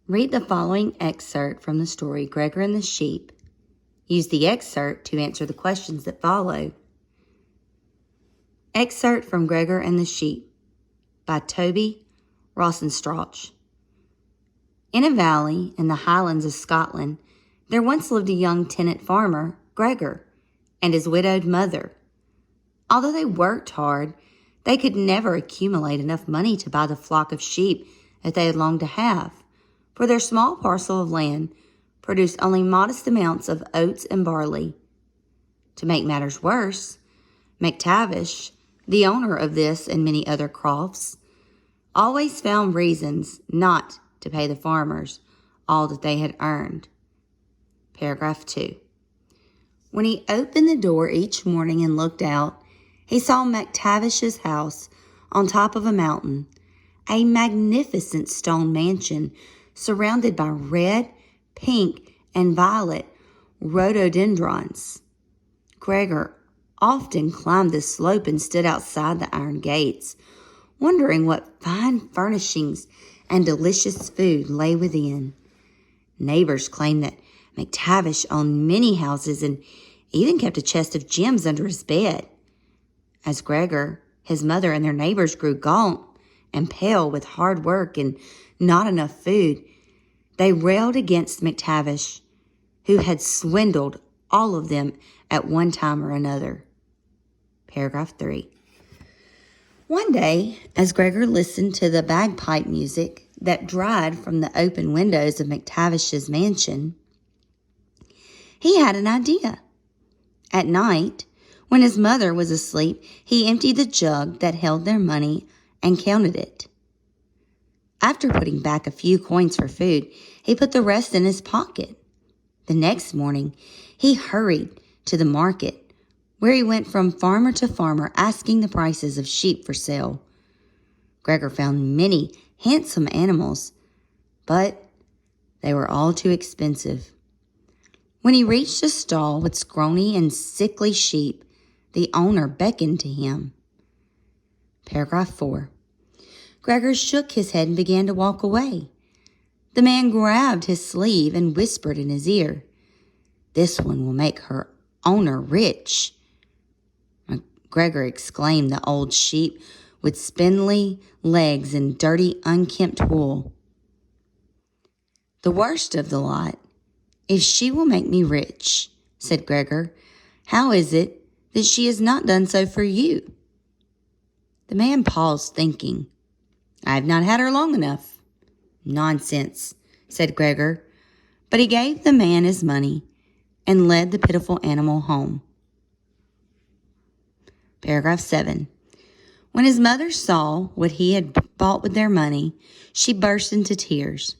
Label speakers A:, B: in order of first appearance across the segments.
A: Read the following excerpt from the story Gregor and the Sheep. Use the excerpt to answer the questions that follow. Excerpt from Gregor and the Sheep by Toby Rosenstrauch. In a valley in the Highlands of Scotland, there once lived a young tenant farmer, Gregor, and his widowed mother. Although they worked hard, they could never accumulate enough money to buy the flock of sheep that they had longed to have, for their small parcel of land produced only modest amounts of oats and barley. To make matters worse, McTavish, the owner of this and many other crofts, always found reasons not to pay the farmers all that they had earned. Paragraph 2. When he opened the door each morning and looked out, he saw McTavish's house on top of a mountain, a magnificent stone mansion surrounded by red, pink, and violet rhododendrons. Gregor often climbed the slope and stood outside the iron gates, wondering what fine furnishings and delicious food lay within. Neighbors claimed that McTavish owned many houses and even kept a chest of gems under his bed. As Gregor, his mother, and their neighbors grew gaunt and pale with hard work and not enough food, they railed against McTavish, who had swindled all of them at one time or another. Paragraph 3. One day, as Gregor listened to the bagpipe music that dried from the open windows of McTavish's mansion, he had an idea. At night, when his mother was asleep, he emptied the jug that held their money and counted it. After putting back a few coins for food, he put the rest in his pocket. The next morning, he hurried to the market, where he went from farmer to farmer asking the prices of sheep for sale. Gregor found many handsome animals, but they were all too expensive. When he reached a stall with scrawny and sickly sheep, the owner beckoned to him. Paragraph 4. Gregor shook his head and began to walk away. The man grabbed his sleeve and whispered in his ear, "This one will make her owner rich." Gregor exclaimed, the old sheep with spindly legs and dirty, unkempt wool. "The worst of the lot, if she will make me rich," said Gregor, "how is it that she has not done so for you?" The man paused, thinking. "I have not had her long enough." "Nonsense," said Gregor, but he gave the man his money and led the pitiful animal home. Paragraph 7. When his mother saw what he had bought with their money, she burst into tears.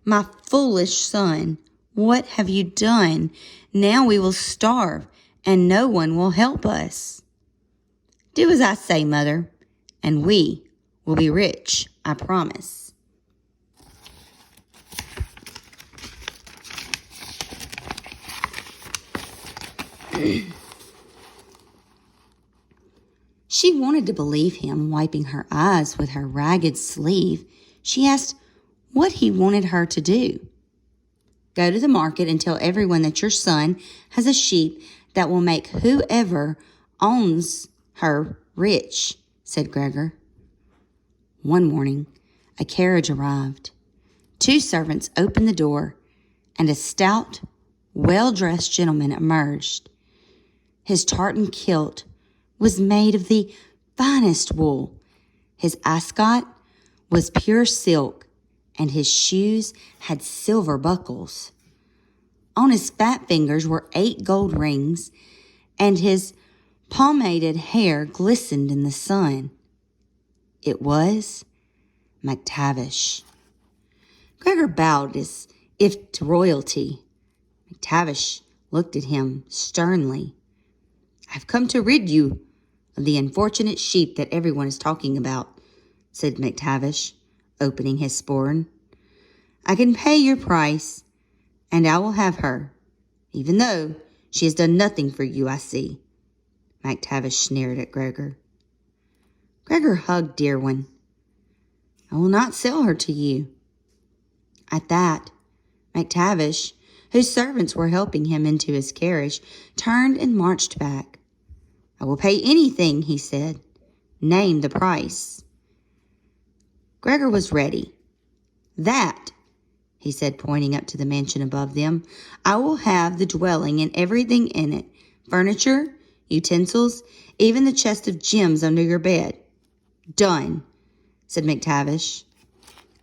A: "My foolish son, what have you done? Now we will starve, and no one will help us." "Do as I say, mother, and we will be rich, I promise." She wanted to believe him. Wiping her eyes with her ragged sleeve, she asked what he wanted her to do. "Go to the market and tell everyone that your son has a sheep that will make whoever owns her rich," said Gregor. One morning, a carriage arrived. 2 servants opened the door, and a stout, well-dressed gentleman emerged. His tartan kilt was made of the finest wool. His ascot was pure silk, and his shoes had silver buckles. On his fat fingers were 8 gold rings, and his pomaded hair glistened in the sun. It was McTavish. Gregor bowed as if to royalty. McTavish looked at him sternly. "I've come to rid you of the unfortunate sheep that everyone is talking about," said McTavish, opening his sporran. "I can pay your price, and I will have her, even though she has done nothing for you, I see." McTavish sneered at Gregor. Gregor hugged Dearwan. "I will not sell her to you." At that, McTavish, whose servants were helping him into his carriage, turned and marched back. "I will pay anything," he said. "Name the price." Gregor was ready. "That," he said, pointing up to the mansion above them, "I will have the dwelling and everything in it, furniture, utensils, even the chest of gems under your bed." "Done," said McTavish.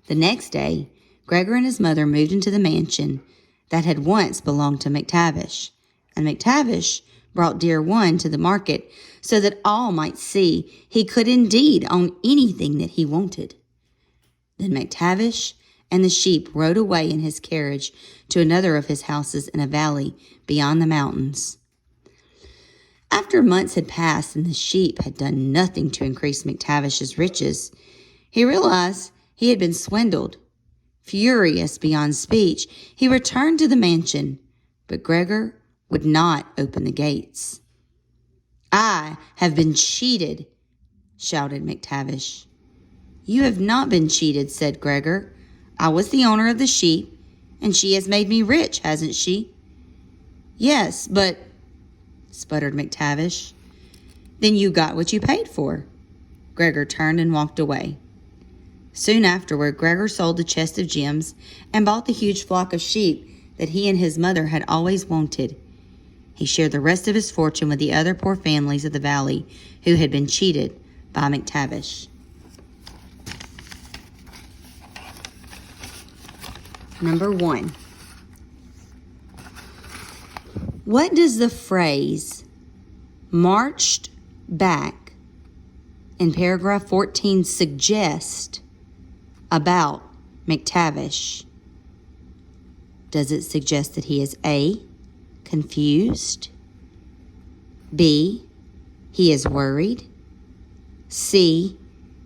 A: The next day, Gregor and his mother moved into the mansion that had once belonged to McTavish, and McTavish brought Dear One to the market so that all might see he could indeed own anything that he wanted. Then McTavish and the sheep rode away in his carriage to another of his houses in a valley beyond the mountains. After months had passed and the sheep had done nothing to increase McTavish's riches, he realized he had been swindled. Furious beyond speech, he returned to the mansion, but Gregor would not open the gates. "I have been cheated," shouted McTavish. "You have not been cheated," said Gregor. "I was the owner of the sheep, and she has made me rich, hasn't she?" "Yes, but," sputtered McTavish. "Then you got what you paid for." Gregor turned and walked away. Soon afterward, Gregor sold the chest of gems and bought the huge flock of sheep that he and his mother had always wanted. He shared the rest of his fortune with the other poor families of the valley who had been cheated by McTavish. Number 1. What does the phrase "marched back" in paragraph 14 suggest about McTavish? Does it suggest that he is A, confused, B, he is worried, C,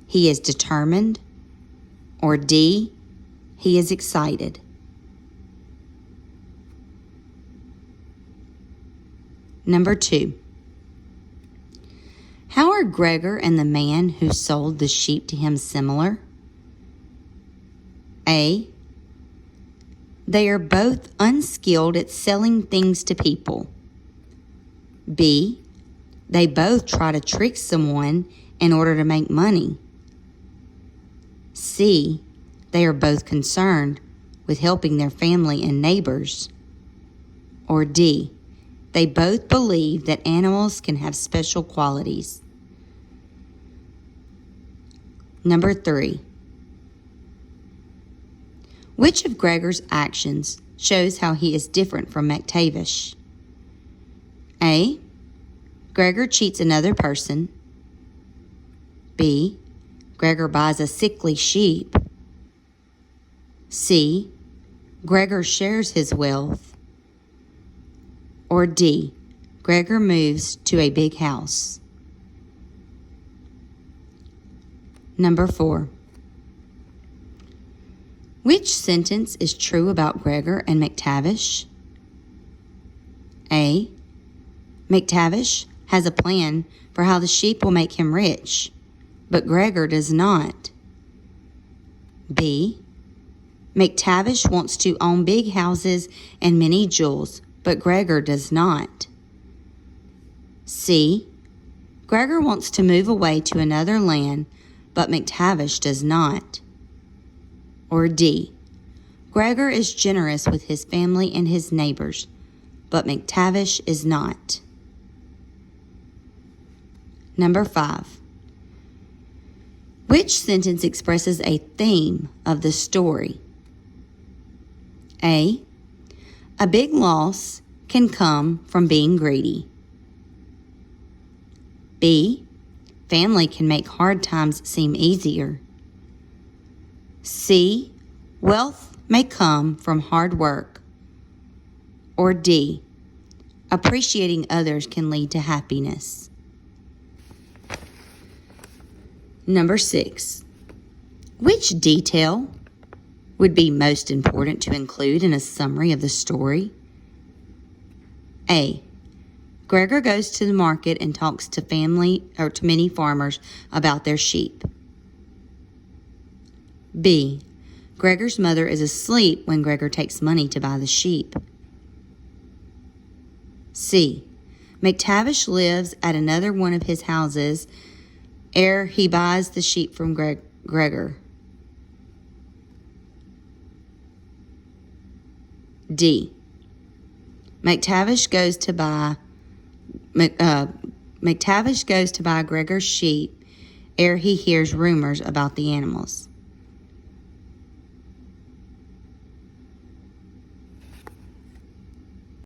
A: he is determined, or D, he is excited? Number 2. How are Gregor and the man who sold the sheep to him similar? A, they are both unskilled at selling things to people. B, they both try to trick someone in order to make money. C, they are both concerned with helping their family and neighbors. Or D, they both believe that animals can have special qualities. Number 3. Which of Gregor's actions shows how he is different from McTavish? A, Gregor cheats another person. B, Gregor buys a sickly sheep. C, Gregor shares his wealth. Or D, Gregor moves to a big house. Number 4. Which sentence is true about Gregor and McTavish? A, McTavish has a plan for how the sheep will make him rich, but Gregor does not. B, McTavish wants to own big houses and many jewels, but Gregor does not. C, Gregor wants to move away to another land, but McTavish does not. Or D, Gregor is generous with his family and his neighbors, but McTavish is not. Number 5. Which sentence expresses a theme of the story? A big loss can come from being greedy. B, family can make hard times seem easier. C, wealth may come from hard work. Or D, appreciating others can lead to happiness. Number 6. Which detail would be most important to include in a summary of the story? A, Gregor goes to the market and talks to many farmers about their sheep. B, Gregor's mother is asleep when Gregor takes money to buy the sheep. C. McTavish lives at another one of his houses ere he buys the sheep from Gregor. D. McTavish goes to buy Gregor's sheep ere he hears rumors about the animals.